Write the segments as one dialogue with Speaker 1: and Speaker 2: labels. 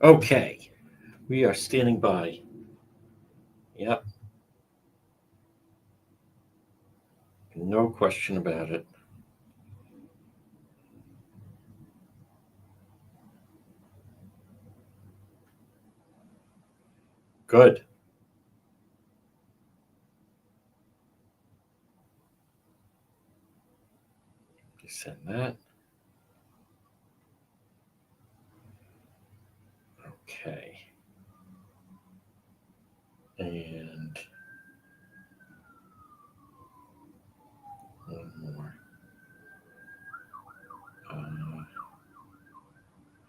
Speaker 1: Okay, we are standing by. Yep, no question about it. Good. Send that. Okay. And one more.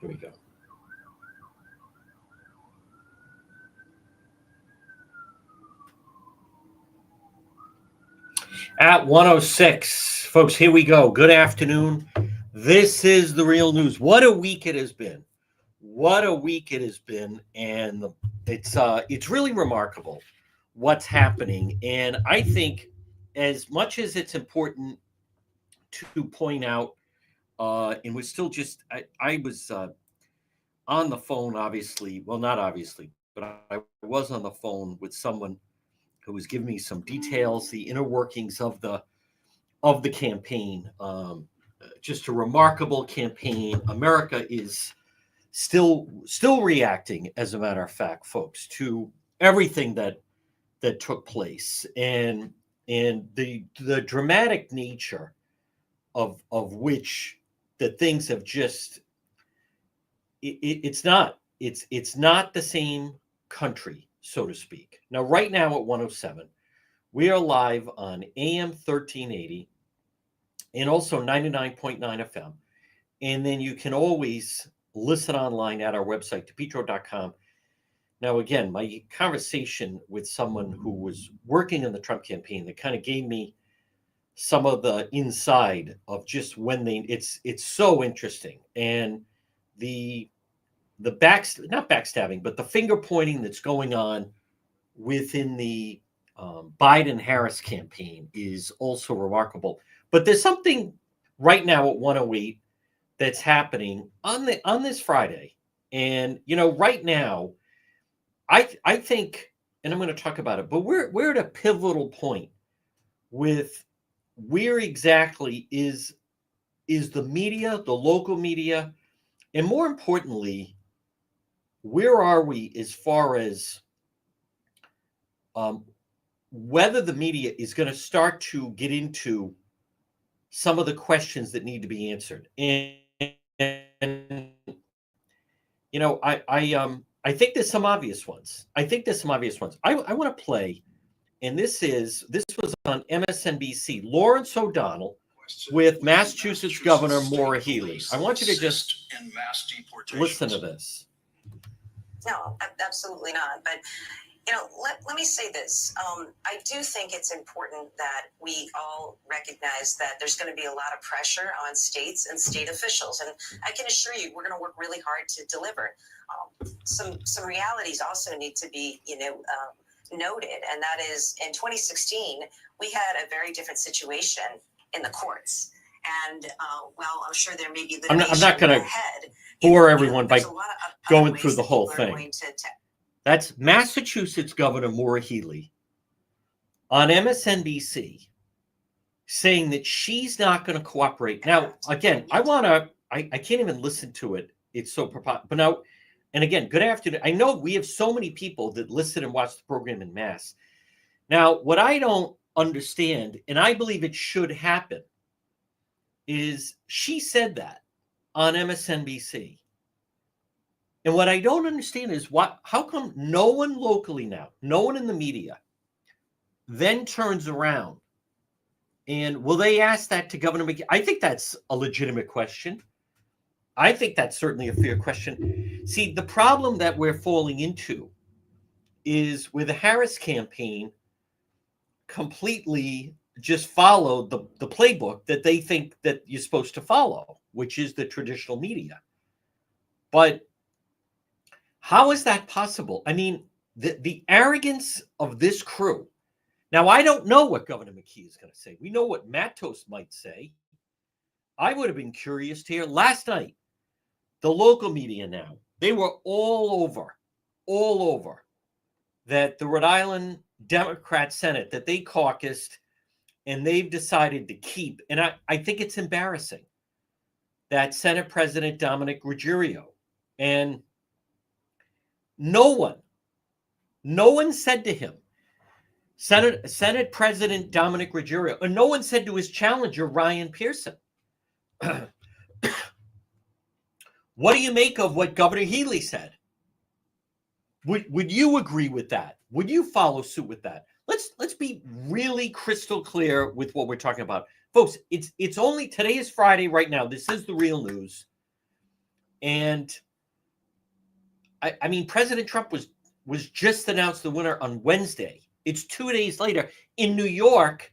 Speaker 1: Here we go. At 106, folks, here we go. Good afternoon. This is the real news. What a week it has been. What a week it has been. And it's really remarkable what's happening. And I think as much as it's important to point out, and we're still just I was on the phone, obviously, well, not obviously, but I was on the phone with someone who was giving me some details, the inner workings of the campaign. Just a remarkable campaign. America is still reacting, as a matter of fact, folks, to everything that took place, and the dramatic nature of which the things have just it's not the same country, so to speak. Now, right now at 107, we are live on AM 1380 and also 99.9 FM. And then you can always listen online at our website, depetro.com. Now, again, my conversation with someone who was working in the Trump campaign that kind of gave me some of the inside of just when it's so interesting. And the not backstabbing, but the finger pointing that's going on within the Biden Harris campaign is also remarkable. But there's something right now at 108 that's happening on this Friday, and right now, I think, and I'm going to talk about it, but we're at a pivotal point with where exactly is the media, the local media, and more importantly, where are we as far as um, whether the media is going to start to get into some of the questions that need to be answered. And I think there's some obvious ones. I want to play, and this was on MSNBC. Lawrence O'Donnell with Massachusetts Governor Maura Healey. I want you to just listen to this.
Speaker 2: No, absolutely not. But let me say this. I do think it's important that we all recognize that there's going to be a lot of pressure on states and state officials, and I can assure you, we're going to work really hard to deliver. Some realities also need to be, noted, and that is in 2016 we had a very different situation in the courts. And well, I'm sure there may be litigation
Speaker 1: I'm not going to bore everyone by going through the whole thing. That's Massachusetts Governor Maura Healey on MSNBC saying that she's not going to cooperate. Now, again, I can't even listen to it. It's so but now, and again, good afternoon. I know we have so many people that listen and watch the program in mass. Now, what I don't understand, and I believe it should happen, is she said that on MSNBC. And what I don't understand is how come no one locally now, no one in the media, then turns around and will they ask that to Governor McKee? I think that's a legitimate question. I think that's certainly a fair question. See, the problem that we're falling into is where the Harris campaign completely just followed the playbook that they think that you're supposed to follow, which is the traditional media. But how is that possible? I mean, the arrogance of this crew. Now, I don't know what Governor McKee is going to say. We know what Matos might say. I would have been curious to hear last night. The local media now They were all over that the Rhode Island Democrat Senate that they caucused and they've decided to keep. And I think it's embarrassing that Senate President Dominic Ruggerio, and no one said to him, Senate President Dominic Ruggerio, and no one said to his challenger, Ryan Pearson, what do you make of what Governor Healy said? Would you agree with that? Would you follow suit with that? Let's be really crystal clear with what we're talking about. Folks, it's only, today is Friday right now. This is the real news. And I mean, President Trump was just announced the winner on Wednesday. It's 2 days later. In New York,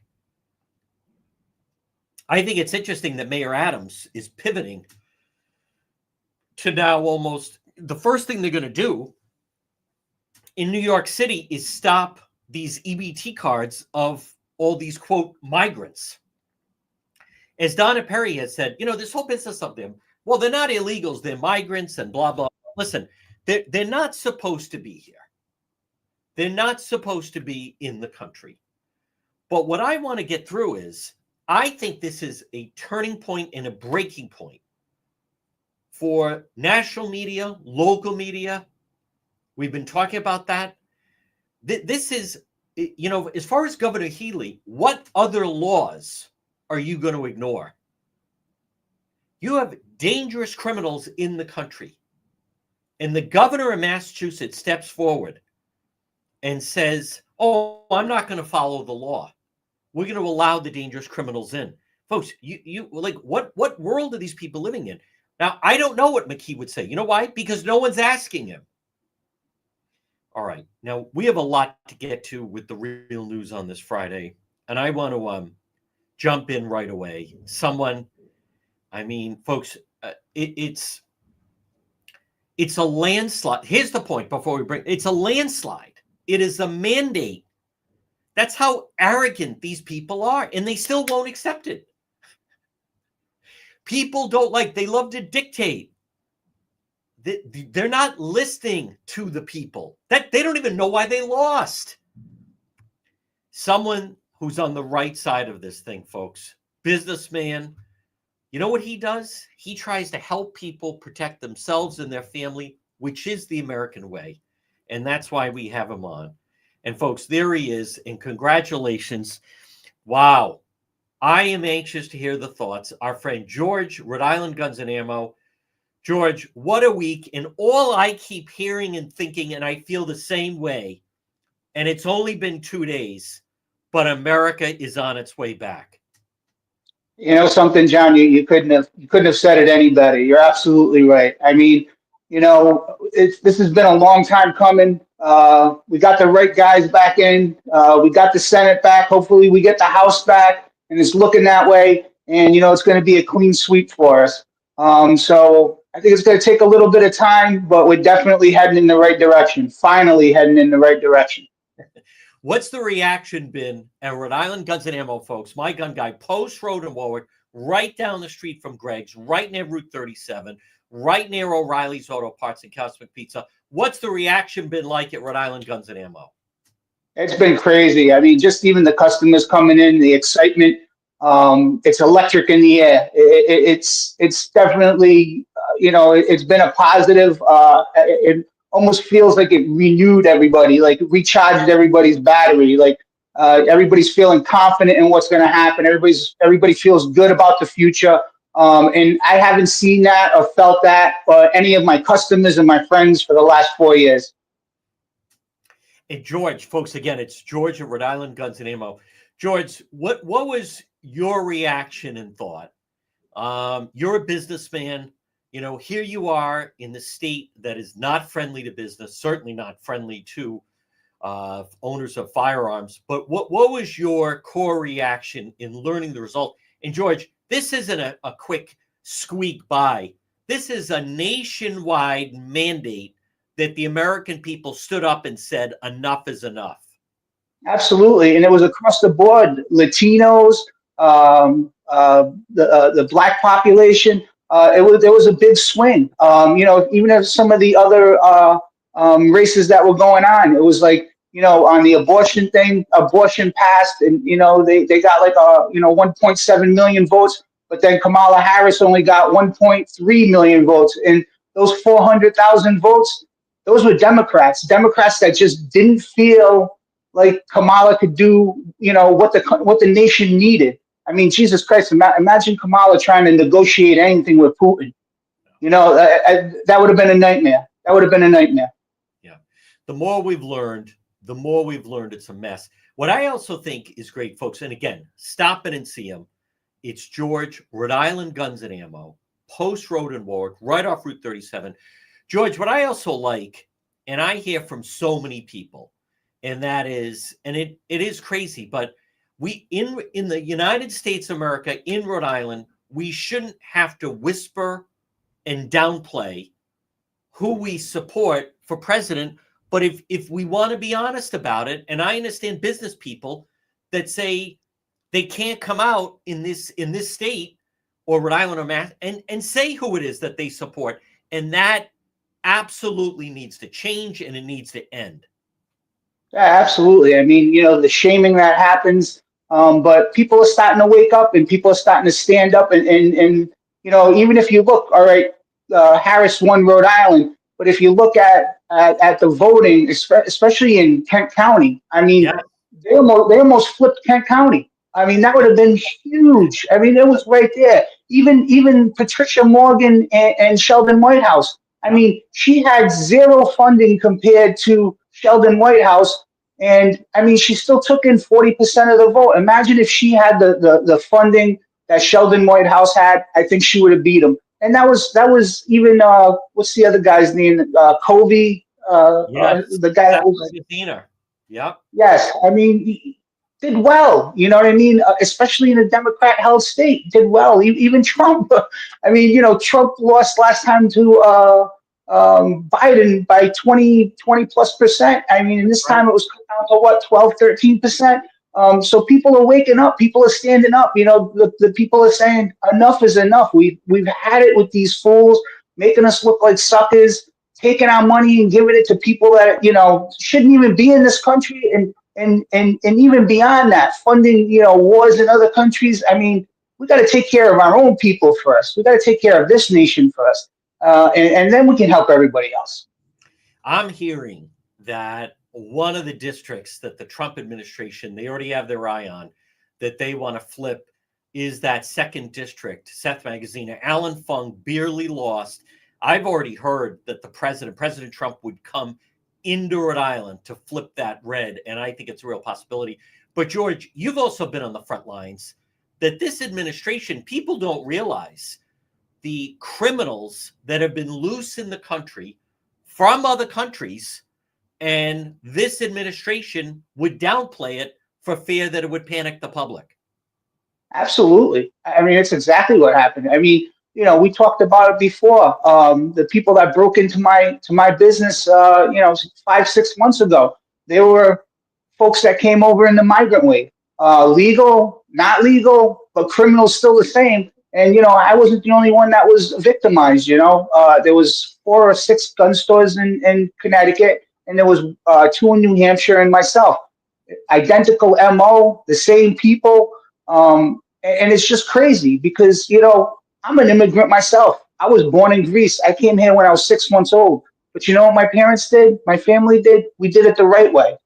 Speaker 1: I think it's interesting that Mayor Adams is pivoting to now almost the first thing they're going to do in New York City is stop these EBT cards of all these, quote, migrants. As Donna Perry has said, this whole business of them, well, they're not illegals, they're migrants and blah, blah. Listen, they're not supposed to be here. They're not supposed to be in the country. But what I want to get through is, I think this is a turning point and a breaking point for national media, local media. We've been talking about that. This is, as far as Governor Healy, what other laws are you going to ignore? You have dangerous criminals in the country. And the governor of Massachusetts steps forward and says, oh, I'm not going to follow the law. We're going to allow the dangerous criminals in. Folks, you like, what world are these people living in? Now, I don't know what McKee would say. You know why? Because no one's asking him. All right. Now, we have a lot to get to with the real news on this Friday. And I want to jump in right away. Folks, it's a landslide. Here's the point before we it's a landslide. It is a mandate. That's how arrogant these people are. And they still won't accept it. People they love to dictate. They're not listening to the people. That they don't even know why they lost. Someone who's on the right side of this thing, folks, businessman, you know what he does? He tries to help people protect themselves and their family, which is the American way. And that's why we have him on. And folks, there he is. And congratulations. Wow. I am anxious to hear the thoughts. Our friend George, Rhode Island Guns and Ammo. George, what a week. And all I keep hearing and thinking, and I feel the same way, and it's only been 2 days, but America is on its way back.
Speaker 3: You know something, John, you couldn't have said it any better. You're absolutely right. I mean, this has been a long time coming. We got the right guys back in. We got the Senate back. Hopefully we get the House back, and it's looking that way. And, it's going to be a clean sweep for us. So I think it's going to take a little bit of time, but we're definitely heading in the right direction. Finally heading in the right direction.
Speaker 1: What's the reaction been at Rhode Island Guns and Ammo, folks? My Gun Guy, Post Road in Warwick, right down the street from Greg's, right near Route 37, right near O'Reilly's Auto Parts and Cosmic Pizza. What's the reaction been like at Rhode Island Guns and Ammo? It's
Speaker 3: been crazy. I mean, just even the customers coming in, the excitement, it's electric in the air. It's definitely, it's been a positive. It almost feels like it renewed everybody, like it recharged everybody's battery. Like everybody's feeling confident in what's going to happen. Everybody feels good about the future. And I haven't seen that or felt that for any of my customers and my friends for the last 4 years.
Speaker 1: And George, folks, again, it's George at Rhode Island Guns and Ammo. George, what was your reaction and thought? You're a businessman. Here you are in the state that is not friendly to business, certainly not friendly to owners of firearms. But what was your core reaction in learning the result? And George, this isn't a quick squeak by. This is a nationwide mandate that the American people stood up and said, enough is enough.
Speaker 3: Absolutely. And it was across the board, Latinos, the black population. there was a big swing. Even if some of the other races that were going on, it was like, on the abortion thing, abortion passed, and they got like 1.7 million votes, but then Kamala Harris only got 1.3 million votes, and those 400,000 votes, those were Democrats that just didn't feel like Kamala could do what the nation needed. I mean, Jesus Christ, imagine Kamala trying to negotiate anything with Putin. That would have been a nightmare.
Speaker 1: Yeah. The more we've learned, it's a mess. What I also think is great, folks, and again, stop it and see them. It's George, Rhode Island Guns and Ammo, Post Road in Warwick, right off Route 37. George, what I also like, and I hear from so many people, and that is, and it is crazy, but we in the United States of America, in Rhode Island, we shouldn't have to whisper and downplay who we support for president. But if we want to be honest about it, and I understand business people that say they can't come out in this state or Rhode Island or Mass and say who it is that they support, and that absolutely needs to change and it needs to end.
Speaker 3: Yeah, absolutely. I mean, the shaming that happens, but people are starting to wake up and people are starting to stand up and even if you look, all right, Harris won Rhode Island, but if you look at the voting, especially in Kent County, I mean, yeah, they almost flipped Kent County. I mean, that would have been huge. I mean, it was right there. Even Patricia Morgan and Sheldon Whitehouse. I mean, she had zero funding compared to Sheldon Whitehouse, and I mean, she still took in 40% of the vote. Imagine if she had the funding that Sheldon Whitehouse had. I think she would have beat him. And that was even what's the other guy's name? Covey,
Speaker 1: yes,
Speaker 3: the guy that was
Speaker 1: Medina. Yep.
Speaker 3: Yes, I mean, he did well. You know what I mean? Especially in a Democrat-held state, did well. Even Trump. I mean, Trump lost last time to Biden by 20+%. I mean, and this time it was cut down to what, 12-13%. So people are waking up. People are standing up. The people are saying enough is enough. We've had it with these fools making us look like suckers, taking our money and giving it to people that shouldn't even be in this country, and even beyond that, funding wars in other countries. I mean, we got to take care of our own people first. We got to take care of this nation first, and then we can help everybody else.
Speaker 1: I'm hearing that one of the districts that the Trump administration, they already have their eye on, that they want to flip, is that second district. Seth Magaziner, Alan Fung barely lost. I've already heard that President Trump would come into Rhode Island to flip that red, and I think it's a real possibility. But George, you've also been on the front lines that this administration, people don't realize the criminals that have been loose in the country from other countries, and this administration would downplay it for fear that it would panic the public.
Speaker 3: Absolutely. I mean, it's exactly what happened. I mean, we talked about it before. The people that broke into my business, 5-6 months ago, they were folks that came over in the migrant wave, legal, not legal, but criminals still the same. And I wasn't the only one that was victimized. There was 4 or 6 gun stores in Connecticut, and there was 2 in New Hampshire, and myself. Identical MO, the same people, and it's just crazy because I'm an immigrant myself. I was born in Greece. I came here when I was 6 months old. But you know what my parents did? My family did? We did it the right way.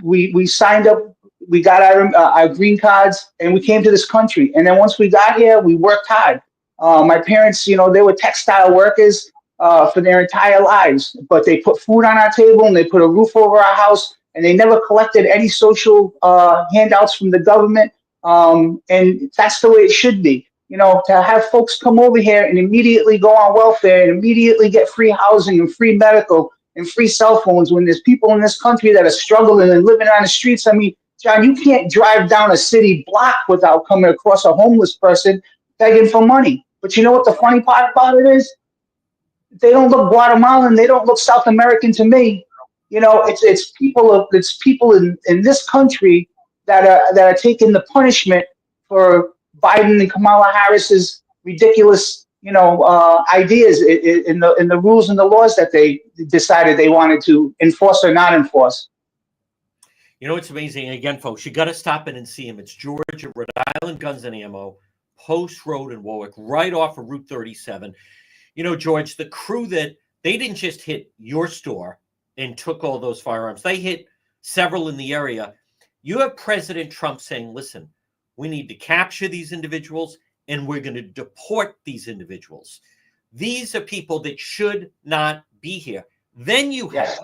Speaker 3: We signed up. We got our green cards, and we came to this country. And then once we got here, we worked hard. My parents, they were textile workers for their entire lives. But they put food on our table, and they put a roof over our house, and they never collected any social handouts from the government. And that's the way it should be. To have folks come over here and immediately go on welfare and immediately get free housing and free medical and free cell phones when there's people in this country that are struggling and living on the streets. I mean, John, you can't drive down a city block without coming across a homeless person begging for money. But you know what the funny part about it is? They don't look Guatemalan. They don't look South American to me. It's people in this country that are taking the punishment for Biden and Kamala Harris's ridiculous, ideas in the rules and the laws that they decided they wanted to enforce or not enforce.
Speaker 1: You know, it's amazing. Again, folks, you got to stop in and see him. It's George at Rhode Island Guns and Ammo, Post Road in Warwick, right off of Route 37. You know, George, the crew that they didn't just hit your store and took all those firearms, they hit several in the area. You have President Trump saying, listen, we need to capture these individuals and we're going to deport these individuals. These are people that should not be here. Then you have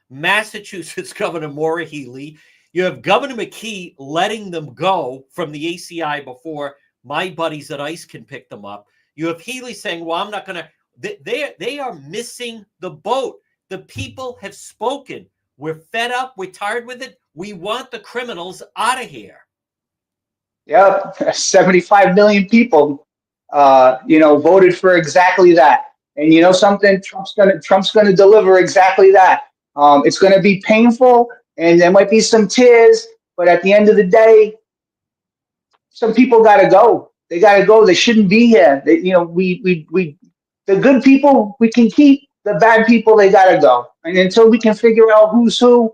Speaker 1: Massachusetts Governor Maura Healey. You have Governor McKee letting them go from the ACI before my buddies at ICE can pick them up. You have Healey saying, well, I'm not going to. They are missing the boat. The people have spoken. We're fed up. We're tired with it. We want the criminals out of here.
Speaker 3: Yep, 75 million people, voted for exactly that. And you know something, Trump's gonna deliver exactly that. It's gonna be painful, and there might be some tears, but at the end of the day, some people gotta go. They gotta go. They shouldn't be here. The good people we can keep. The bad people, they gotta go. And until we can figure out who's who,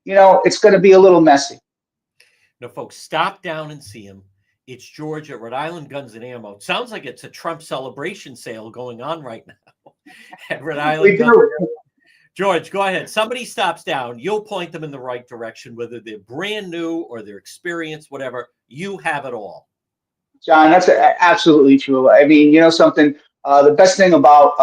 Speaker 3: it's gonna be a little messy.
Speaker 1: Now, folks, stop down and see him. It's George at Rhode Island Guns and Ammo. It sounds like it's a Trump celebration sale going on right now at Rhode Island Guns and Ammo. George, go ahead. Somebody stops down. You'll point them in the right direction, whether they're brand new or they're experienced, whatever. You have it all.
Speaker 3: John, that's absolutely true. I mean, you know something? The best thing about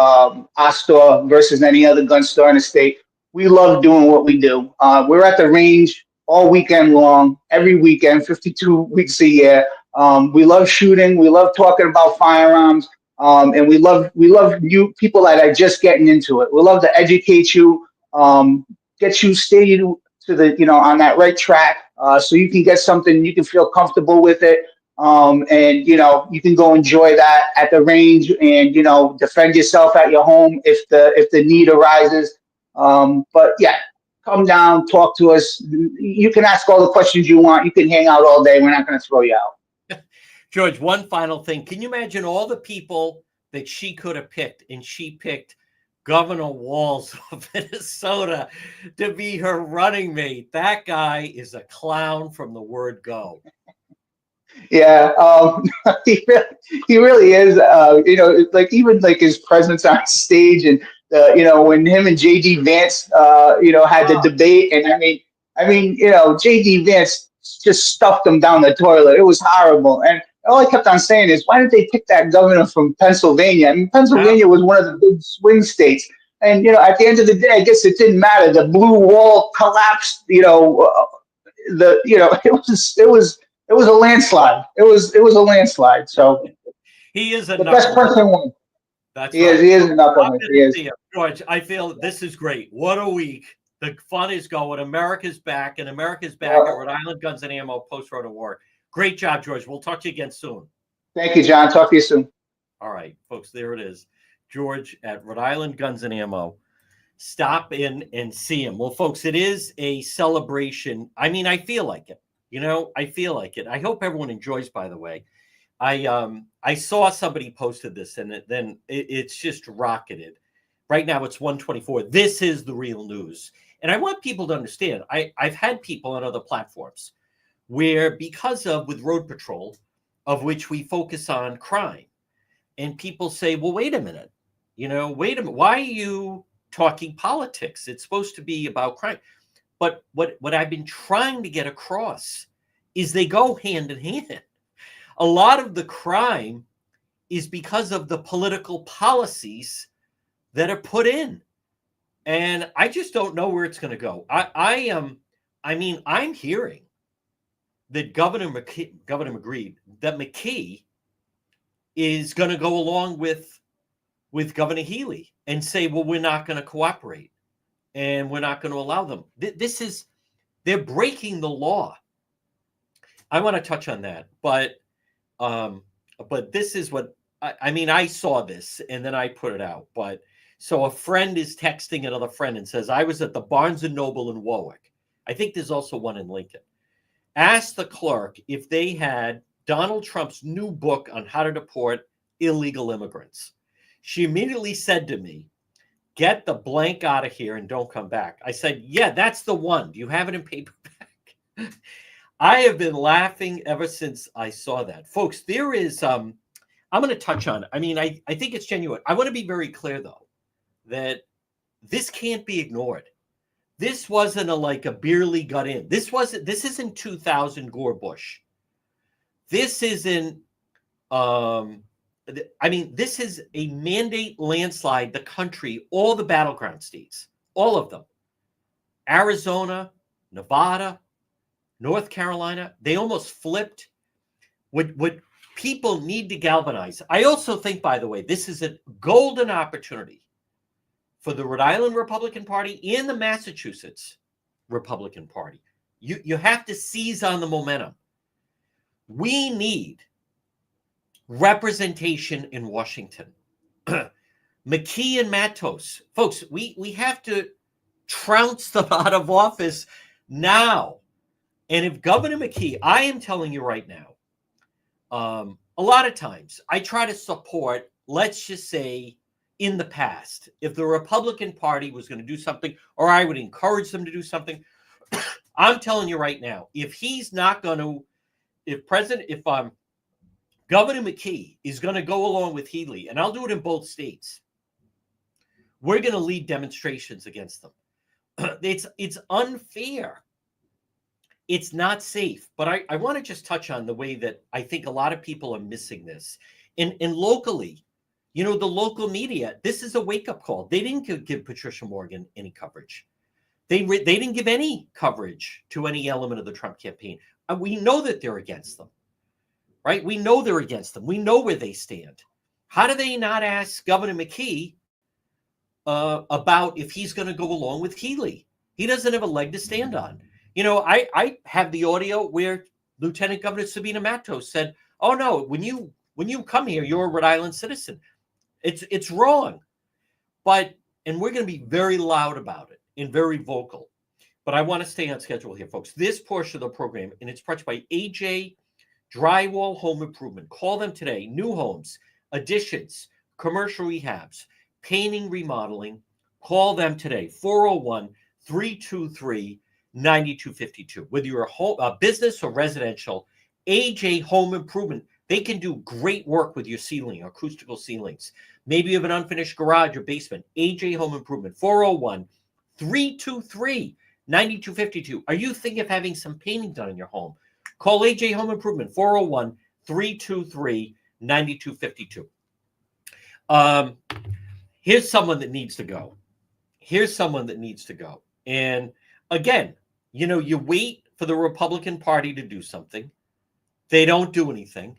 Speaker 3: our store versus any other gun store in the state, we love doing what we do. We're at the range all weekend long, every weekend, 52 weeks a year. We love shooting. We love talking about firearms. And we love you people that are just getting into it. We love to educate you, get you stayed to the, on that right track, so you can get something, you can feel comfortable with it. And you can go enjoy that at the range and, defend yourself at your home if the need arises. But yeah, come down, talk to us. You can ask all the questions you want. You can hang out all day. We're not going to throw you out.
Speaker 1: George, one final thing. Can you imagine all the people that she could have picked, and she picked Governor Walz of Minnesota to be her running mate? That guy is a clown from the word go.
Speaker 3: Yeah, he really is. Even his presence on stage, and when him and JD Vance, had the debate, and I mean, JD Vance just stuffed him down the toilet. It was horrible, and all I kept on saying is, why did they pick that governor from Pennsylvania? I mean, Pennsylvania was one of the big swing states, and at the end of the day, I guess it didn't matter. The blue wall collapsed. It was a landslide. It was a landslide. So
Speaker 1: he is
Speaker 3: the best person won.
Speaker 1: That's
Speaker 3: he
Speaker 1: right.
Speaker 3: is. He is a knucklehead. He is.
Speaker 1: George, I feel this is great. What a week. The fun is going. America's back, and America's back at Rhode Island Guns and Ammo, Post Road and Warwick. Great job, George. We'll talk to you again soon.
Speaker 3: Thank you, John. Talk to you soon.
Speaker 1: All right, folks, there it is. George at Rhode Island Guns and Ammo. Stop in and see him. Well, folks, it is a celebration. I mean, I feel like it. I feel like it. I hope everyone enjoys, by the way. I saw somebody posted this, and then it's just rocketed. Right now, it's 1:24. This is the real news. And I want people to understand, I've had people on other platforms where, because of with Road Patrol, of which we focus on crime, and people say, well, wait a minute, why are you talking politics? It's supposed to be about crime. But what I've been trying to get across is they go hand in hand. A lot of the crime is because of the political policies that are put in. And I just don't know where it's going to go. I'm hearing that Governor McKee is going to go along with Governor Healey and say, well, we're not going to cooperate and we're not going to allow them. They're breaking the law. I want to touch on that, but this is what I saw this and then I put it out. But so a friend is texting another friend and says, I was at the Barnes and Noble in Warwick. I think there's also one in Lincoln. Asked the clerk if they had Donald Trump's new book on how to deport illegal immigrants. She immediately said to me, "Get the blank out of here and don't come back." I said, "Yeah, that's the one. Do you have it in paperback?" I have been laughing ever since I saw that. Folks, there is, I'm going to touch on it. I mean, I think it's genuine. I want to be very clear, though, that this can't be ignored. This wasn't a barely got in. This isn't 2000 Gore Bush. This isn't, this is a mandate landslide, the country, all the battleground states, all of them. Arizona, Nevada, North Carolina, they almost flipped. What people need to galvanize. I also think, by the way, this is a golden opportunity for the Rhode Island Republican Party and the Massachusetts Republican Party. You have to seize on the momentum. We need representation in Washington. McKee and Matos, folks, we have to trounce them out of office now. And if Governor McKee, I am telling you right now, a lot of times I try to support, let's just say, in the past, if the Republican Party was going to do something, or I would encourage them to do something, I'm telling you right now, if he's not going to, if Governor McKee is going to go along with Healey, and I'll do it in both states, we're going to lead demonstrations against them. It's unfair. It's not safe. But I want to just touch on the way that I think a lot of people are missing this. And locally, the local media, this is a wake-up call. They didn't give Patricia Morgan any coverage. They didn't give any coverage to any element of the Trump campaign. And we know that they're against them, right? We know they're against them. We know where they stand. How do they not ask Governor McKee about if he's going to go along with Healey? He doesn't have a leg to stand on. I have the audio where Lieutenant Governor Sabina Matos said, "Oh no, when you come here, you're a Rhode Island citizen." It's wrong. And we're going to be very loud about it and very vocal. But I want to stay on schedule here, folks. This portion of the program, and it's brought by AJ Drywall Home Improvement. Call them today. New homes, additions, commercial rehabs, painting, remodeling. Call them today. 401-323-9252. Whether you're a business or residential, AJ Home Improvement, they can do great work with your ceiling, acoustical ceilings. Maybe you have an unfinished garage or basement. AJ Home Improvement, 401-323-9252. Are you thinking of having some painting done in your home? Call AJ Home Improvement, 401-323-9252. Here's someone that needs to go. And again, you wait for the Republican Party to do something. They don't do anything.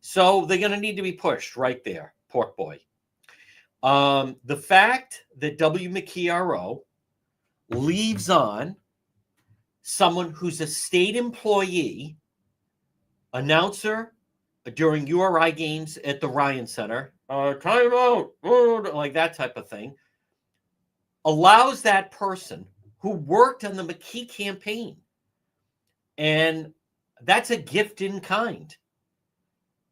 Speaker 1: So they're going to need to be pushed right there, pork boy. The fact that W. McKee RO leaves on someone who's a state employee, announcer during URI games at the Ryan Center, time out, like that type of thing, allows that person who worked on the McKee campaign. And that's a gift in kind.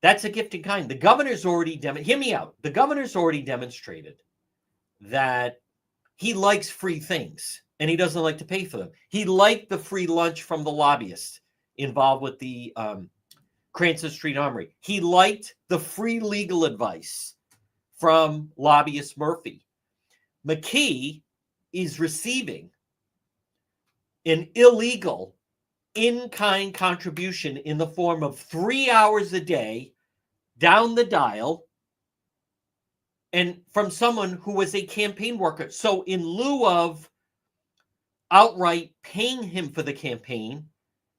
Speaker 1: The governor's already hear me out. The governor's already demonstrated that he likes free things and he doesn't like to pay for them. He liked the free lunch from the lobbyist involved with the Cranston Street Armory. He liked the free legal advice from lobbyist Murphy. McKee is receiving an illegal in-kind contribution in the form of 3 hours a day down the dial, and from someone who was a campaign worker. So in lieu of outright paying him for the campaign,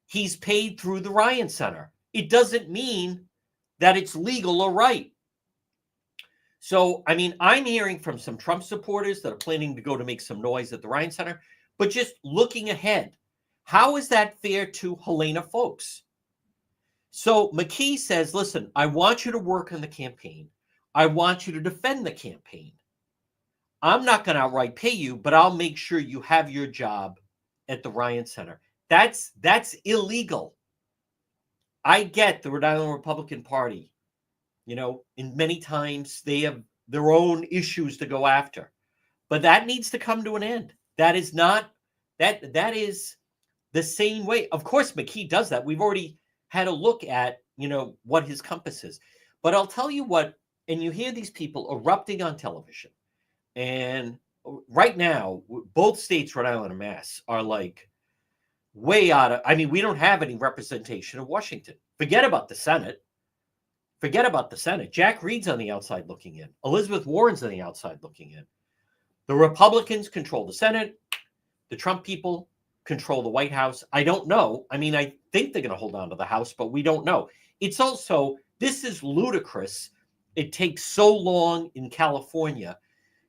Speaker 1: he's paid through the Ryan Center. It doesn't mean that it's legal or right. So, I'm hearing from some Trump supporters that are planning to go to make some noise at the Ryan Center, but just looking ahead, how is that fair to Helena folks? So McKee says, listen, I want you to work on the campaign. I want you to defend the campaign. I'm not going to outright pay you, but I'll make sure you have your job at the Ryan Center. That's illegal. I get the Rhode Island Republican Party in many times they have their own issues to go after. But that needs to come to an end. That is not, that is the same way. Of course, McKee does that. We've already had a look at, what his compass is. But I'll tell you what, and you hear these people erupting on television. And right now, both states, Rhode Island and Mass, are like way out of, we don't have any representation of Washington. Forget about the Senate. Jack Reed's on the outside looking in. Elizabeth Warren's on the outside looking in. The Republicans control the Senate. The Trump people control the White House. I don't know. I think they're going to hold on to the House, but we don't know. It's also, this is ludicrous. It takes so long in California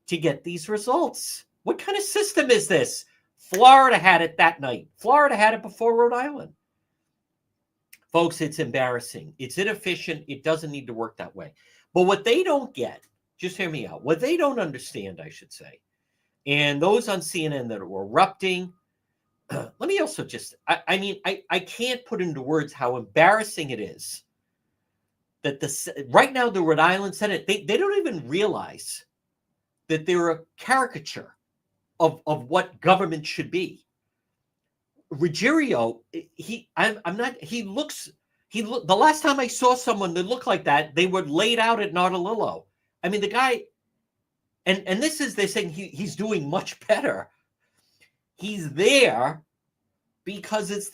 Speaker 1: to get these results. What kind of system is this? Florida had it that night. Florida had it before Rhode Island. Folks, it's embarrassing. It's inefficient. It doesn't need to work that way. But what they don't get, just hear me out, what they don't understand, I should say, and those on CNN that are erupting, let me also just, I can't put into words how embarrassing it is that right now the Rhode Island Senate, they don't even realize that they're a caricature of what government should be. Ruggiero, the last time I saw someone that looked like that, they were laid out at Nautilillo. The guy, and this is, they're saying he's doing much better. He's there because it's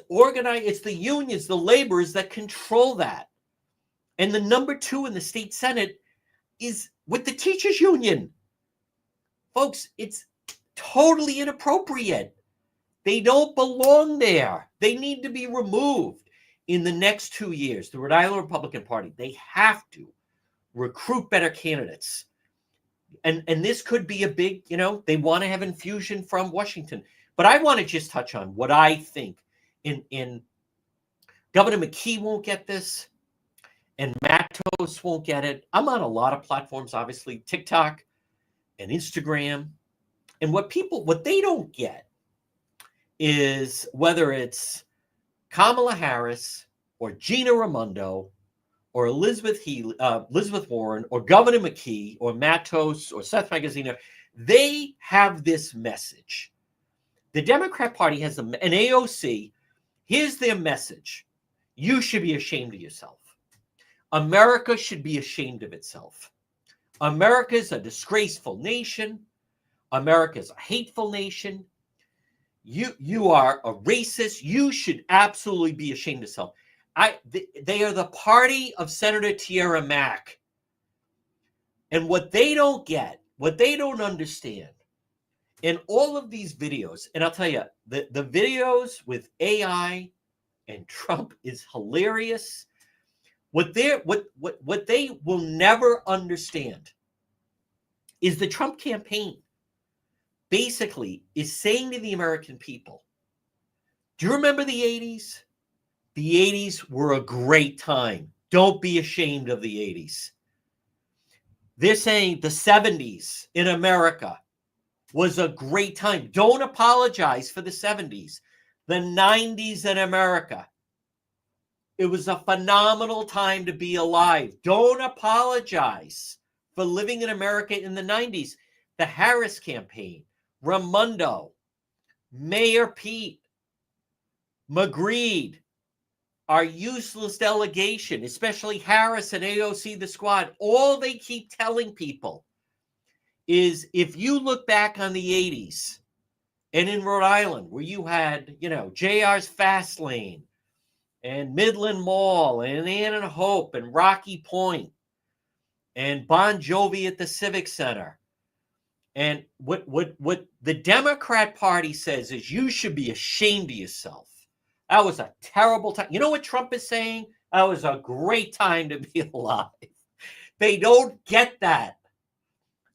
Speaker 1: organized, it's the unions, the laborers that control that. And the number 2 in the state Senate is with the teachers union. Folks, it's totally inappropriate. They don't belong there. They need to be removed. In the next 2 years, the Rhode Island Republican Party, they have to recruit better candidates. And this could be a big, they want to have infusion from Washington. But I want to just touch on what I think in Governor McKee won't get this, and Matos won't get it. I'm on a lot of platforms, obviously, TikTok and Instagram. And what they don't get is whether it's Kamala Harris or Gina Raimondo or Elizabeth Warren or Governor McKee or Matos or Seth Magaziner, they have this message. The Democrat Party has an AOC. Here's their message. You should be ashamed of yourself. America should be ashamed of itself. America's a disgraceful nation. America's a hateful nation. You are a racist. You should absolutely be ashamed of yourself. They are the party of Senator Tiara Mack. And what they don't get, what they don't understand, in all of these videos, and I'll tell you, the videos with AI and Trump is hilarious. What they will never understand is the Trump campaign basically is saying to the American people, do you remember the 80s? The 80s were a great time. Don't be ashamed of the 80s. They're saying the 70s in America was a great time. Don't apologize for the 70s. The 90s in America, it was a phenomenal time to be alive. Don't apologize for living in America in the 90s. The Harris campaign, Raimondo, Mayor Pete, Magritte, our useless delegation, especially Harris and AOC, the squad, all they keep telling people is if you look back on the 80s and in Rhode Island where you had, JR's Fast Lane and Midland Mall and Ann and Hope and Rocky Point and Bon Jovi at the Civic Center. And what the Democrat Party says is you should be ashamed of yourself. That was a terrible time. You know what Trump is saying? That was a great time to be alive. They don't get that.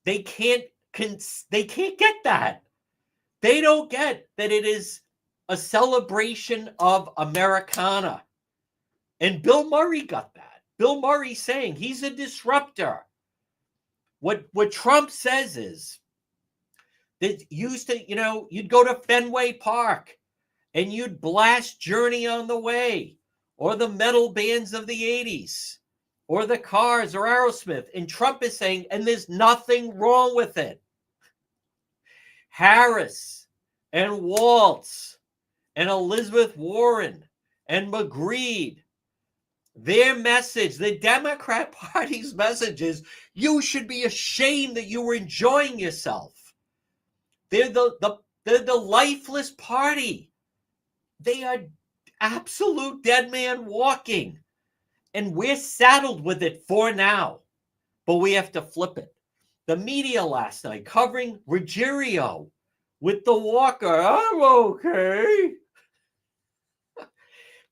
Speaker 1: They can't get that. They don't get that it is a celebration of Americana. And Bill Murray got that. Bill Murray saying he's a disruptor. What Trump says is that you'd go to Fenway Park and you'd blast Journey on the Way or the metal bands of the 80s. or the Cars or Aerosmith. And Trump is saying, and there's nothing wrong with it. Harris and Waltz and Elizabeth Warren and Magritte, their message, the Democrat Party's message is, you should be ashamed that you were enjoying yourself. They're the lifeless party. They are absolute dead man walking. And we're saddled with it for now. But we have to flip it. The media last night covering Ruggiero with the walker. I'm okay.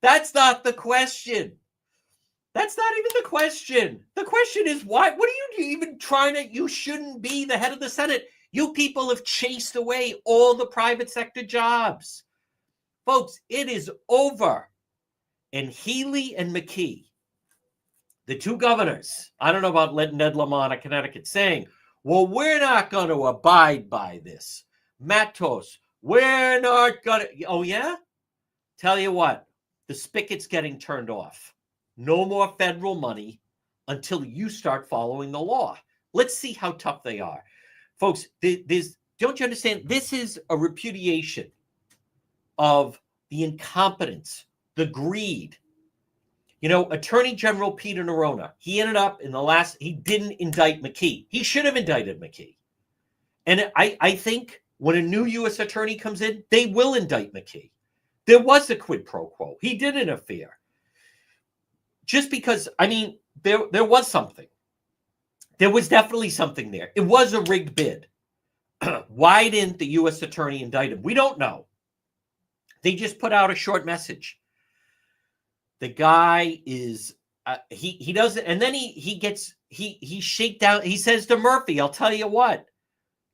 Speaker 1: That's not the question. That's not even the question. The question is, why? What are you even trying to? You shouldn't be the head of the Senate. You people have chased away all the private sector jobs. Folks, it is over. And Healy and McKee, the two governors, I don't know about Ned Lamont of Connecticut, saying, well, we're not going to abide by this. Matos, we're not going to. Oh, yeah? Tell you what, the spigot's getting turned off. No more federal money until you start following the law. Let's see how tough they are. Folks, don't you understand? This is a repudiation of the incompetence, the greed. You know, Attorney General Peter Nerona, he ended up he didn't indict McKee. He should have indicted McKee. And I think when a new U.S. attorney comes in, they will indict McKee. There was a quid pro quo. He did interfere. Just because, I mean, there was something. There was definitely something there. It was a rigged bid. Why didn't the U.S. attorney indict him? We don't know. They just put out a short message. The guy is, he doesn't, and then he shake down, he says to Murphy, I'll tell you what,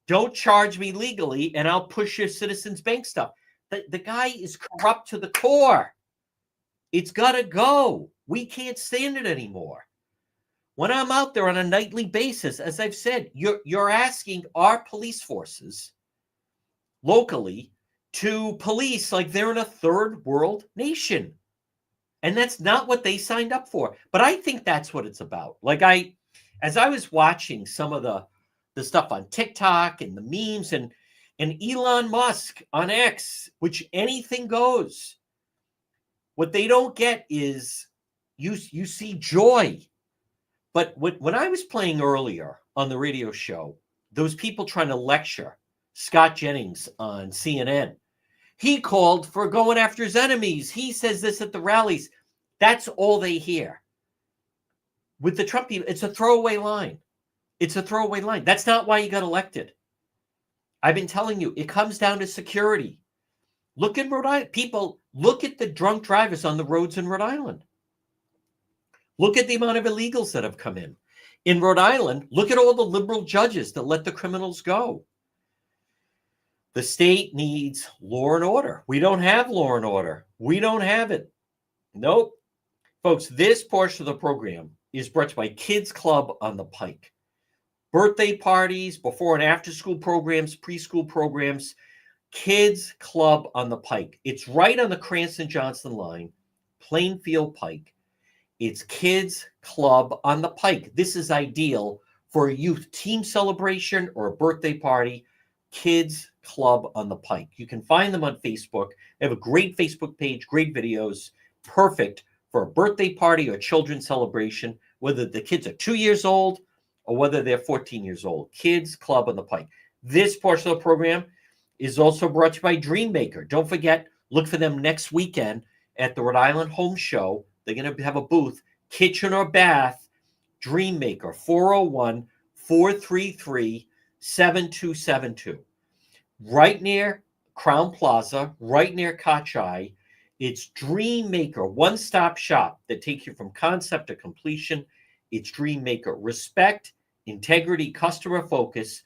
Speaker 1: don't charge me legally and I'll push your Citizens Bank stuff. The guy is corrupt to the core. It's got to go. We can't stand it anymore. When I'm out there on a nightly basis, as I've said, you're asking our police forces locally to police like they're in a third world nation. And that's not what they signed up for. But I think that's what it's about. Like as I was watching some of the stuff on TikTok and the memes and Elon Musk on X, which anything goes. What they don't get is you see joy. But when I was playing earlier on the radio show, those people trying to lecture Scott Jennings on CNN, he called for going after his enemies. He says this at the rallies. That's all they hear. With the Trump people, it's a throwaway line. It's a throwaway line. That's not why he got elected. I've been telling you, it comes down to security. Look at Rhode Island. People, look at the drunk drivers on the roads in Rhode Island. Look at the amount of illegals that have come in. In Rhode Island, look at all the liberal judges that let the criminals go. The state needs law and order. We don't have law and order. We don't have it. Nope. Folks, this portion of the program is brought to you by Kids Club on the Pike. Birthday parties, before and after school programs, preschool programs, Kids Club on the Pike. It's right on the Cranston-Johnston line, Plainfield Pike. It's Kids Club on the Pike. This is ideal for a youth team celebration or a birthday party. Kids Club on the Pike. You can find them on Facebook. They have a great Facebook page, great videos, perfect for a birthday party or children's celebration, whether the kids are 2 years old or whether they're 14 years old. Kids Club on the Pike. This portion of the program is also brought to you by Dreammaker. Don't forget, look for them next weekend at the Rhode Island Home Show. They're going to have a booth, kitchen or bath, Dreammaker, 401-433-7272. Right near Crown Plaza, right near Kochai. It's Dreammaker, one-stop shop that takes you from concept to completion. It's Dreammaker. Respect, integrity, customer focus.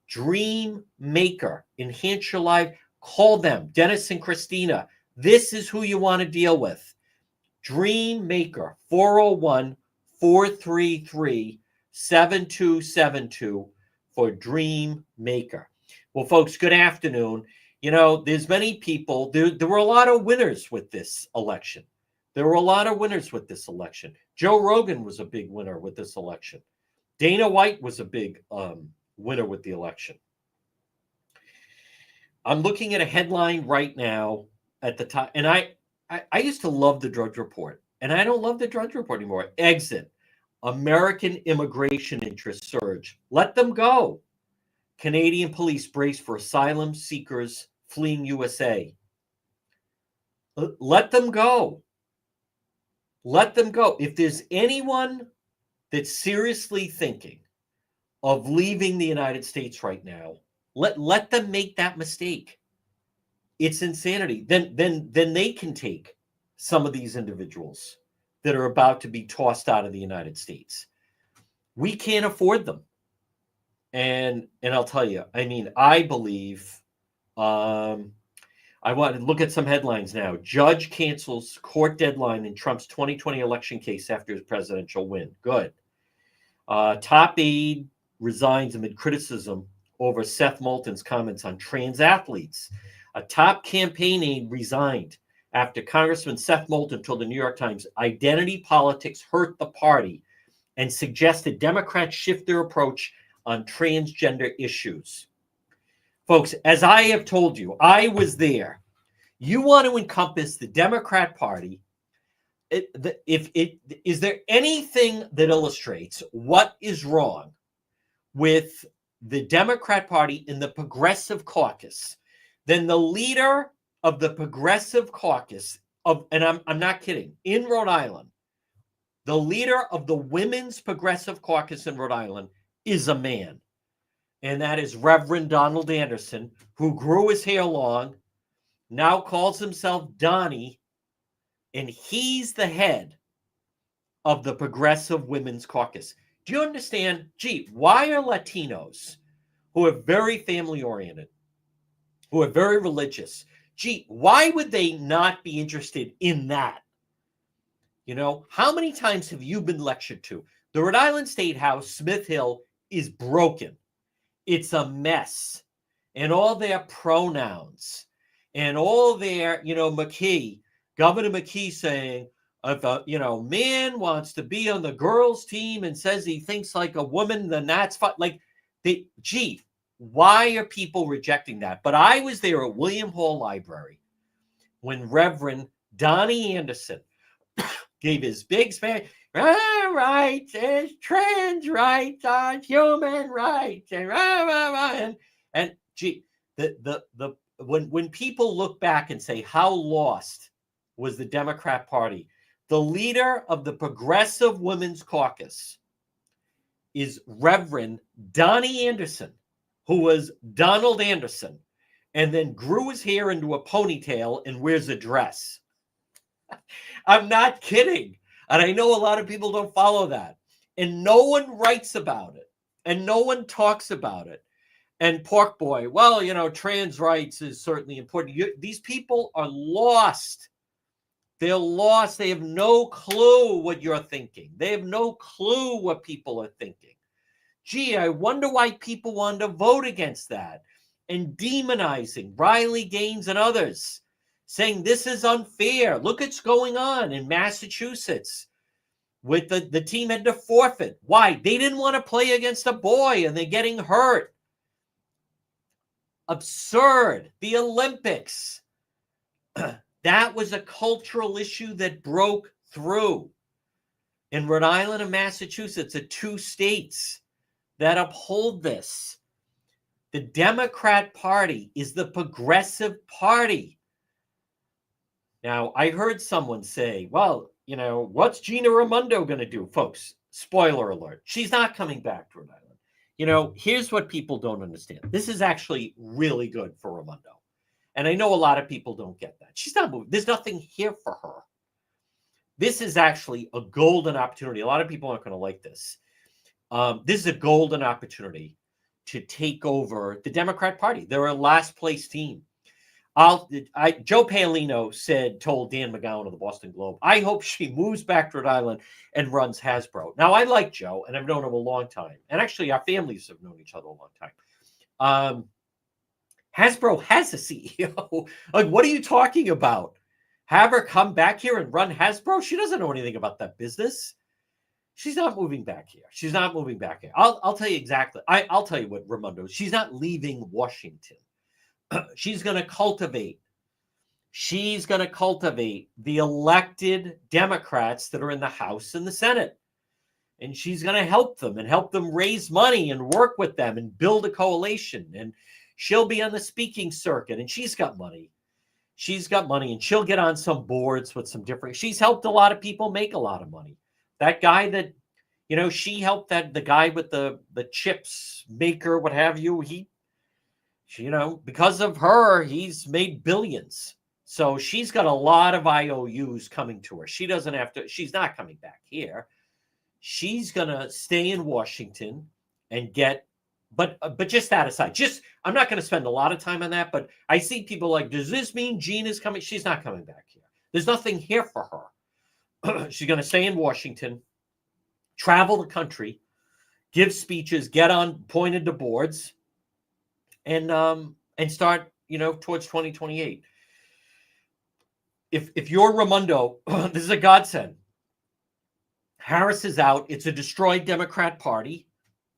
Speaker 1: Dreammaker. Enhance your life. Call them, Dennis and Christina. This is who you want to deal with. Dreammaker, 401-433-7272 for Dreammaker. Well, folks, good afternoon. You know, there's many people, there were a lot of winners with this election. There were a lot of winners with this election. Joe Rogan was a big winner with this election. Dana White was a big winner with the election. I'm looking at a headline right now at the top, and I used to love the Drudge Report, and I don't love the Drudge Report anymore. Exit. American immigration interests surge. Let them go. Canadian police brace for asylum seekers fleeing USA. Let them go. Let them go. If there's anyone that's seriously thinking of leaving the United States right now, let them make that mistake. It's insanity. Then they can take some of these individuals that are about to be tossed out of the United States. We can't afford them. And I'll tell you, I mean, I believe, I want to look at some headlines now. Judge cancels court deadline in Trump's 2020 election case after his presidential win. Good. Top aide resigns amid criticism over Seth Moulton's comments on trans athletes. A top campaign aide resigned after Congressman Seth Moulton told the New York Times identity politics hurt the party and suggested Democrats shift their approach on transgender issues. Folks, as I have told you, I was there. You want to encompass the Democrat Party. Is there anything that illustrates what is wrong with the Democrat Party in the Progressive Caucus, then the leader of the Progressive Caucus and I'm not kidding, in Rhode Island, the leader of the Women's Progressive Caucus in Rhode Island is a man, and that is Reverend Donald Anderson, who grew his hair long, now calls himself Donnie, and he's the head of the Progressive Women's Caucus. Do you understand? Gee, why are Latinos who are very family-oriented, who are very religious, gee, why would they not be interested in that? You know, how many times have you been lectured to? The Rhode Island State House, Smith Hill, is broken. It's a mess. And all their pronouns and all their, McKee, Governor McKee saying, if a, man wants to be on the girls' team and says he thinks like a woman, then that's fine. Like, gee, why are people rejecting that? But I was there at William Hall Library when Reverend Donnie Anderson gave his big speech. Rights is trans rights are human rights, and gee, when people look back and say how lost was the Democrat Party, the leader of the Progressive Women's Caucus is Reverend Donnie Anderson, who was Donald Anderson, and then grew his hair into a ponytail and wears a dress. I'm not kidding. And I know a lot of people don't follow that. And no one writes about it. And no one talks about it. And Pork Boy, well, trans rights is certainly important. These people are lost. They're lost. They have no clue what you're thinking. They have no clue what people are thinking. Gee, I wonder why people want to vote against that. And demonizing Riley Gaines and others, saying this is unfair. Look what's going on in Massachusetts with the team had to forfeit. Why? They didn't want to play against a boy and they're getting hurt. Absurd. The Olympics. That was a cultural issue that broke through. In Rhode Island and Massachusetts are two states that uphold this. The Democrat Party is the Progressive Party. Now, I heard someone say, well, what's Gina Raimondo going to do? Folks, spoiler alert, she's not coming back to Rhode Island. Here's what people don't understand. This is actually really good for Raimondo. And I know a lot of people don't get that. She's not moving. There's nothing here for her. This is actually a golden opportunity. A lot of people aren't going to like this. This is a golden opportunity to take over the Democrat Party. They're a last place team. Joe Paolino told Dan McGowan of the Boston Globe, I hope she moves back to Rhode Island and runs Hasbro. Now, I like Joe, and I've known him a long time. And actually, our families have known each other a long time. Hasbro has a CEO. Like, what are you talking about? Have her come back here and run Hasbro. She doesn't know anything about that business. She's not moving back here. She's not moving back here. I'll tell you exactly. I'll tell you what Raimondo. She's not leaving Washington. She's going to cultivate. She's going to cultivate the elected Democrats that are in the House and the Senate. And she's going to help them raise money and work with them and build a coalition. And she'll be on the speaking circuit, and she's got money. She's got money, and she'll get on some boards with some different. She's helped a lot of people make a lot of money. That guy that, she helped the guy with the chips maker, what have you. Because of her, he's made billions. So she's got a lot of IOUs coming to her. She doesn't have to. She's not coming back here. She's going to stay in Washington and get, but just that aside, I'm not going to spend a lot of time on that, but I see people like, does this mean Jean is coming? She's not coming back here. There's nothing here for her. She's going to stay in Washington, travel the country, give speeches, get on pointed to boards, and start, towards 2028. If you're Raimondo, this is a godsend. Harris is out. It's a destroyed Democrat Party,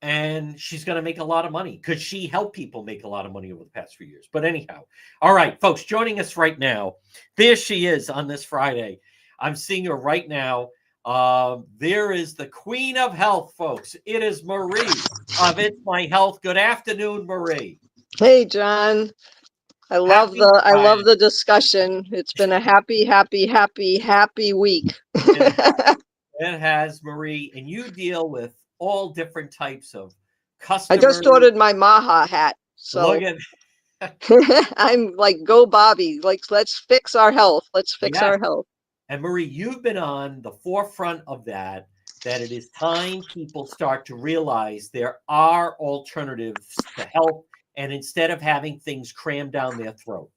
Speaker 1: and she's going to make a lot of money because she helped people make a lot of money over the past few years. But anyhow, all right, folks, joining us right now. There she is on this Friday. I'm seeing her right now. There is the Queen of Health, folks. It is Marie of It's My Health. Good afternoon, Marie.
Speaker 4: Hey, John. I love the discussion. It's been a happy week.
Speaker 1: It has, Marie, and you deal with all different types of customers.
Speaker 4: I just ordered my Maha hat, so I'm like, go Bobby. Like, let's fix our health. Let's fix our health.
Speaker 1: And Marie, you've been on the forefront of that it is time people start to realize there are alternatives to health, and instead of having things crammed down their throat.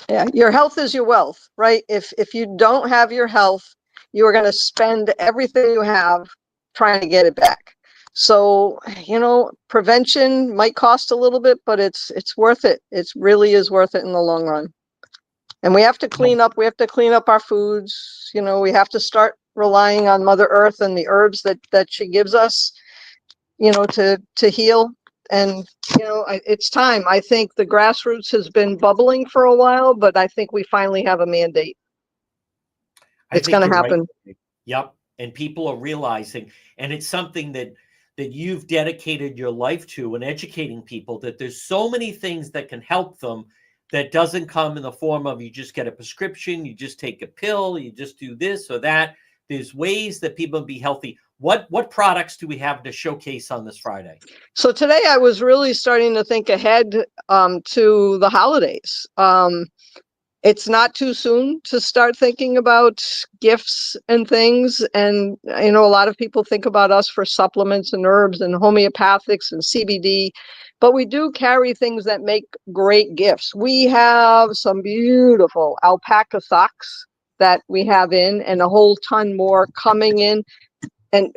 Speaker 4: Yeah, your health is your wealth, right? If you don't have your health, you are going to spend everything you have trying to get it back. So, prevention might cost a little bit, but it's worth it. It really is worth it in the long run. And we have to clean up. We have to clean up our foods. We have to start relying on Mother Earth and the herbs that she gives us, to heal. And, it's time. I think the grassroots has been bubbling for a while, but I think we finally have a mandate. It's going to happen.
Speaker 1: Right. Yep. And people are realizing, and it's something that you've dedicated your life to, and educating people that there's so many things that can help them that doesn't come in the form of you just get a prescription, you just take a pill, you just do this or that. There's ways that people can be healthy. What products do we have to showcase on this Friday?
Speaker 4: So today I was really starting to think ahead to the holidays. It's not too soon to start thinking about gifts and things. And, a lot of people think about us for supplements and herbs and homeopathics and CBD, but we do carry things that make great gifts. We have some beautiful alpaca socks that we have in, and a whole ton more coming in. And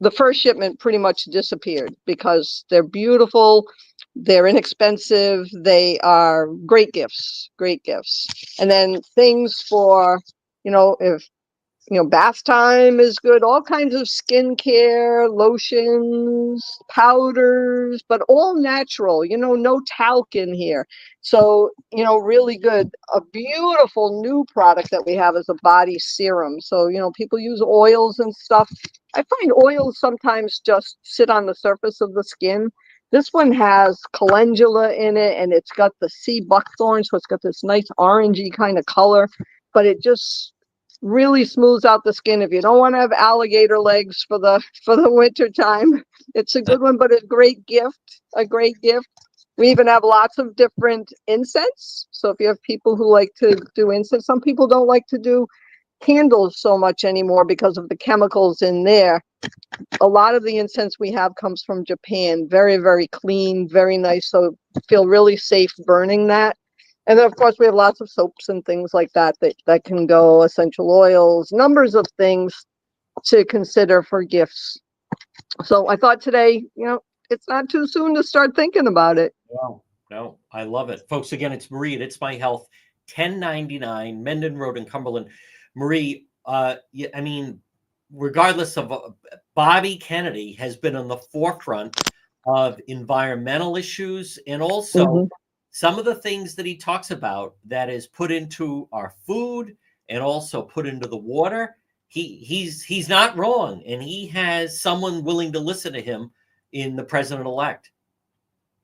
Speaker 4: the first shipment pretty much disappeared because they're beautiful. They're inexpensive. They are great gifts. And then things for, if, bath time is good, all kinds of skincare, lotions, powders, but all natural, no talc in here. So, really good. A beautiful new product that we have is a body serum. So, people use oils and stuff. I find oils sometimes just sit on the surface of the skin. This one has calendula in it, and it's got the sea buckthorn, so it's got this nice orangey kind of color, but it just really smooths out the skin. If you don't want to have alligator legs for the winter time, it's a good one, but a great gift. We even have lots of different incense. So if you have people who like to do incense, some people don't like to do candles so much anymore because of the chemicals in there. A lot of the incense we have comes from Japan. Very, very clean, very nice. So feel really safe burning that. And then, of course, we have lots of soaps and things like that can go, essential oils, numbers of things to consider for gifts. So I thought today, it's not too soon to start thinking about it.
Speaker 1: No, I love it. Folks, again, it's Marie at It's My Health. 1099 Mendon Road in Cumberland. Marie, I mean, regardless of Bobby Kennedy has been on the forefront of environmental issues and also
Speaker 4: Mhm.
Speaker 1: some of the things that he talks about that is put into our food and also put into the water. He's not wrong, and he has someone willing to listen to him in the president-elect.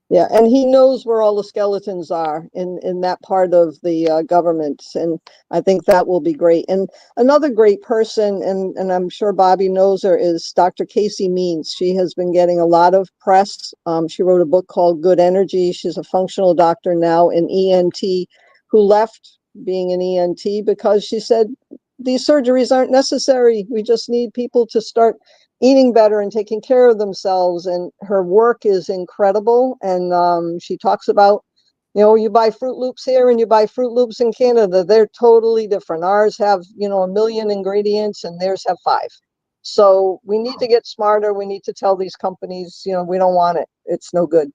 Speaker 4: Yeah, and he knows where all the skeletons are in that part of the government, and I think that will be great. And another great person, and I'm sure Bobby knows her, is Dr. Casey Means. She has been getting a lot of press. She wrote a book called Good Energy. She's a functional doctor now, an ENT, who left being an ENT because she said these surgeries aren't necessary. We just need people to start eating better and taking care of themselves. And her work is incredible. And she talks about, you buy Fruit Loops here and you buy Fruit Loops in Canada. They're totally different. Ours have, 1 million ingredients and theirs have 5. So we need to get smarter. We need to tell these companies, we don't want it. It's no good.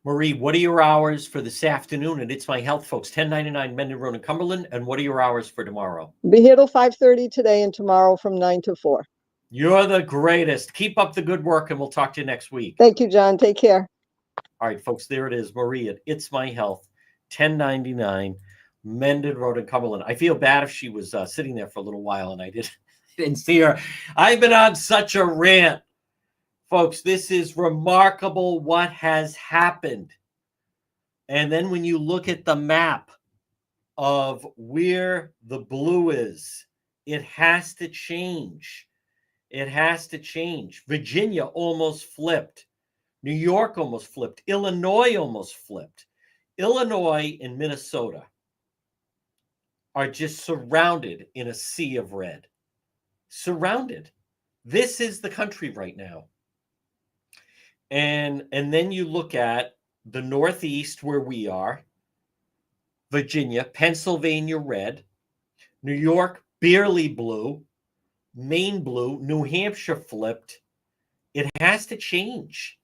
Speaker 1: Marie, what are your hours for this afternoon? And It's My Health, folks, 1099 Mendon Road in Cumberland. And what are your hours for tomorrow?
Speaker 4: Be here till 5:30 today and tomorrow from 9 to 4.
Speaker 1: You're the greatest. Keep up the good work, and we'll talk to you next week.
Speaker 4: Thank you, John. Take care.
Speaker 1: All right, folks, there it is. Marie at It's My Health, 1099 Mendon Road in Cumberland. I feel bad if she was sitting there for a little while and I didn't see her. I've been on such a rant. Folks, this is remarkable what has happened. And then when you look at the map of where the blue is, it has to change. It has to change. Virginia almost flipped. New York almost flipped. Illinois almost flipped. Illinois and Minnesota are just surrounded in a sea of red. Surrounded. This is the country right now. And then you look at the Northeast where we are, Virginia, Pennsylvania red, New York barely blue, Maine blue, New Hampshire flipped. It has to change.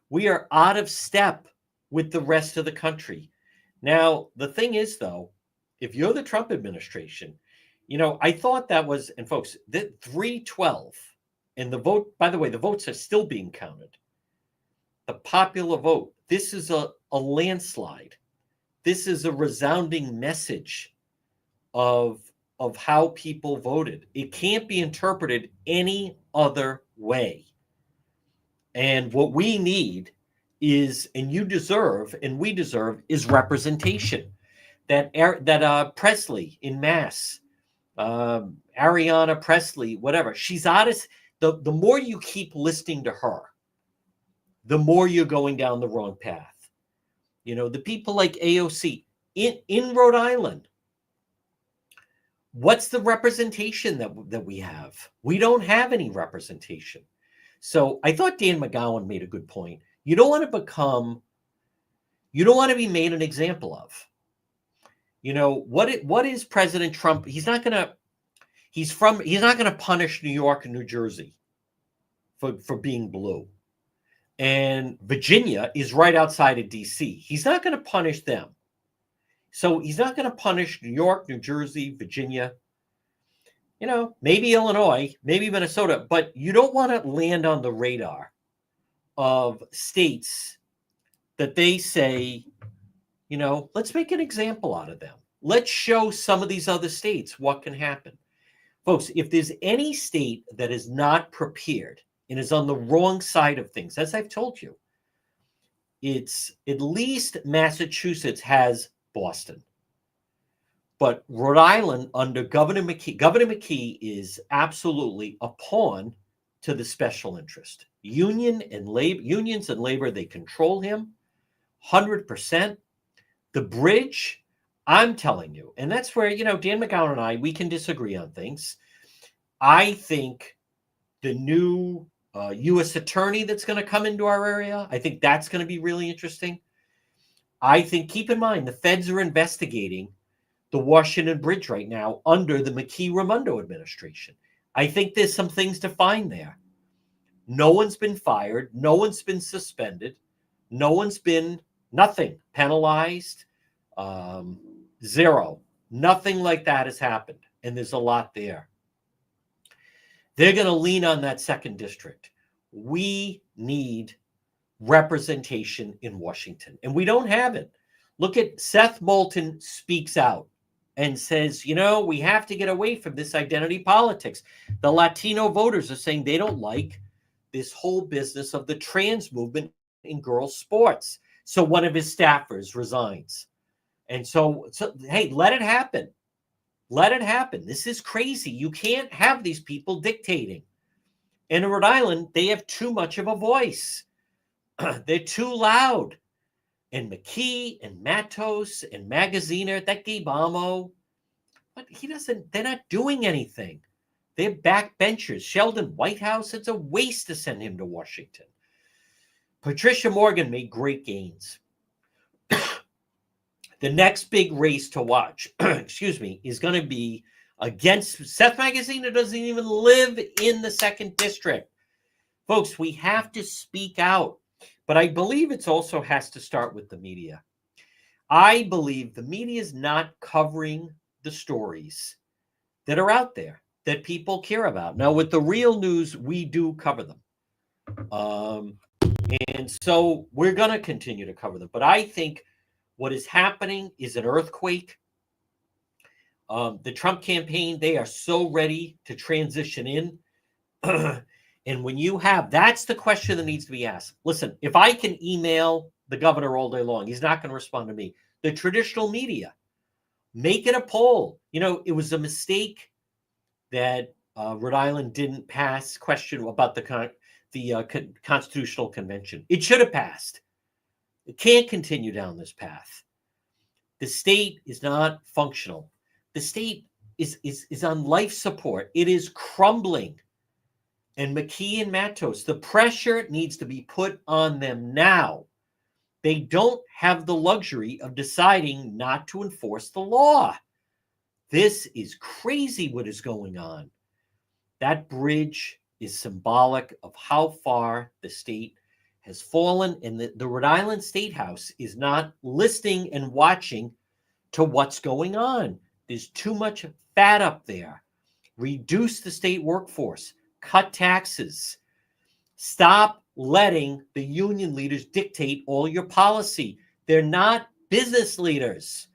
Speaker 1: We are out of step with the rest of the country. Now, the thing is, though, if you're the Trump administration, I thought that was, and folks, that 312, and the vote, by the way, the votes are still being counted. The popular vote, this is a landslide. This is a resounding message of how people voted. It can't be interpreted any other way. And what we need is, and you deserve, and we deserve, is representation. That Presley in Mass, Ariana Presley, whatever, she's out of, the more you keep listening to her, the more you're going down the wrong path. The people like AOC in Rhode Island, what's the representation that we have? We don't have any representation. So I thought Dan McGowan made a good point. You don't want to be made an example of. What is President Trump? He's not going to punish New York and New Jersey for being blue. And Virginia is right outside of DC. He's not going to punish them. So he's not going to punish New York, New Jersey, Virginia, maybe Illinois, maybe Minnesota, but you don't want to land on the radar of states that they say, let's make an example out of them. Let's show some of these other states what can happen. Folks, if there's any state that is not prepared and is on the wrong side of things, as I've told you, it's at least Massachusetts has Boston. But Rhode Island under Governor McKee is absolutely a pawn to the special interest. Unions and labor, they control him 100%. The bridge, I'm telling you, and that's where, Dan McGowan and I, we can disagree on things. I think the new U.S. attorney that's going to come into our area, I think that's going to be really interesting. I think, keep in mind, the feds are investigating the Washington Bridge right now under the McKee-Raimondo administration. I think there's some things to find there. No one's been fired. No one's been suspended. No one's been, nothing, penalized, Zero. Nothing like that has happened. And there's a lot there. They're going to lean on that second district. We need representation in Washington, and we don't have it. Look at Seth Moulton speaks out and says, we have to get away from this identity politics. The Latino voters are saying they don't like this whole business of the trans movement in girls' sports. So one of his staffers resigns. And so hey, let it happen. Let it happen. This is crazy. You can't have these people dictating. And in Rhode Island, they have too much of a voice. They're too loud. And McKee and Matos and Magaziner, that Gabe Amo, but they're not doing anything. They're backbenchers. Sheldon Whitehouse, it's a waste to send him to Washington. Patricia Morgan made great gains. The next big race to watch, is going to be against Seth Magaziner. Doesn't even live in the second district. Folks, we have to speak out. But I believe it also has to start with the media. I believe the media is not covering the stories that are out there that people care about. Now, with the real news, we do cover them. And so we're going to continue to cover them. But I think what is happening is an earthquake. The Trump campaign, they are so ready to transition in. And when you have, that's the question that needs to be asked. Listen, if I can email the governor all day long, he's not going to respond to me. The traditional media, make it a poll. It was a mistake that Rhode Island didn't pass question about the Constitutional Convention. It should have passed. It can't continue down this path. The state is not functional. The state is on life support. It is crumbling. And McKee and Matos, the pressure needs to be put on them now. They don't have the luxury of deciding not to enforce the law. This is crazy what is going on. That bridge is symbolic of how far the state has fallen, and the Rhode Island State House is not listening and watching to what's going on. There's too much fat up there. Reduce the state workforce. Cut taxes. Stop letting the union leaders dictate all your policy. They're not business leaders.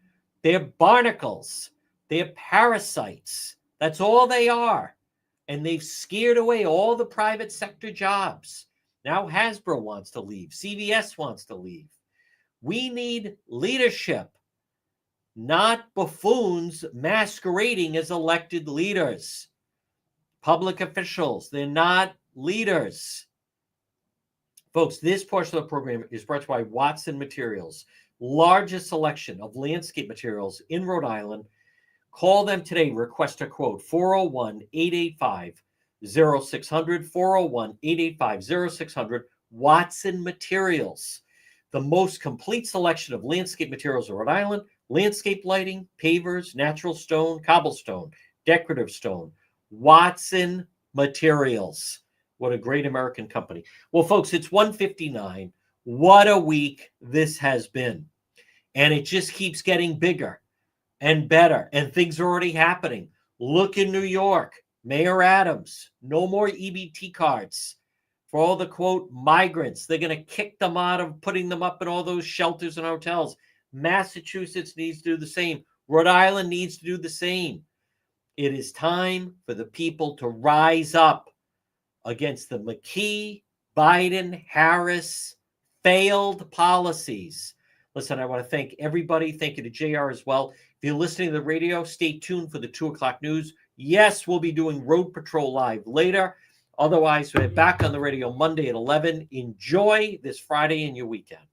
Speaker 1: They're barnacles. They're parasites. That's all they are. And they've scared away all the private sector jobs. Now Hasbro wants to leave. CVS wants to leave. We need leadership, not buffoons masquerading as elected leaders. Public officials, they're not leaders. Folks, this portion of the program is brought to you by Watson Materials, largest selection of landscape materials in Rhode Island. Call them today. Request a quote, 401-885-0600, 401-885-0600, Watson Materials. The most complete selection of landscape materials in Rhode Island, landscape lighting, pavers, natural stone, cobblestone, decorative stone. Watson Materials. What a great American company. Well, folks, it's 1:59. What a week this has been. And it just keeps getting bigger and better. And things are already happening. Look in New York. Mayor Adams, no more EBT cards for all the, quote, migrants. They're going to kick them out of putting them up in all those shelters and hotels. Massachusetts needs to do the same. Rhode Island needs to do the same. It is time for the people to rise up against the McKee, Biden, Harris failed policies. Listen, I want to thank everybody. Thank you to JR as well. If you're listening to the radio, stay tuned for the 2 o'clock news. Yes, we'll be doing Road Patrol Live later. Otherwise, we're back on the radio Monday at 11. Enjoy this Friday and your weekend.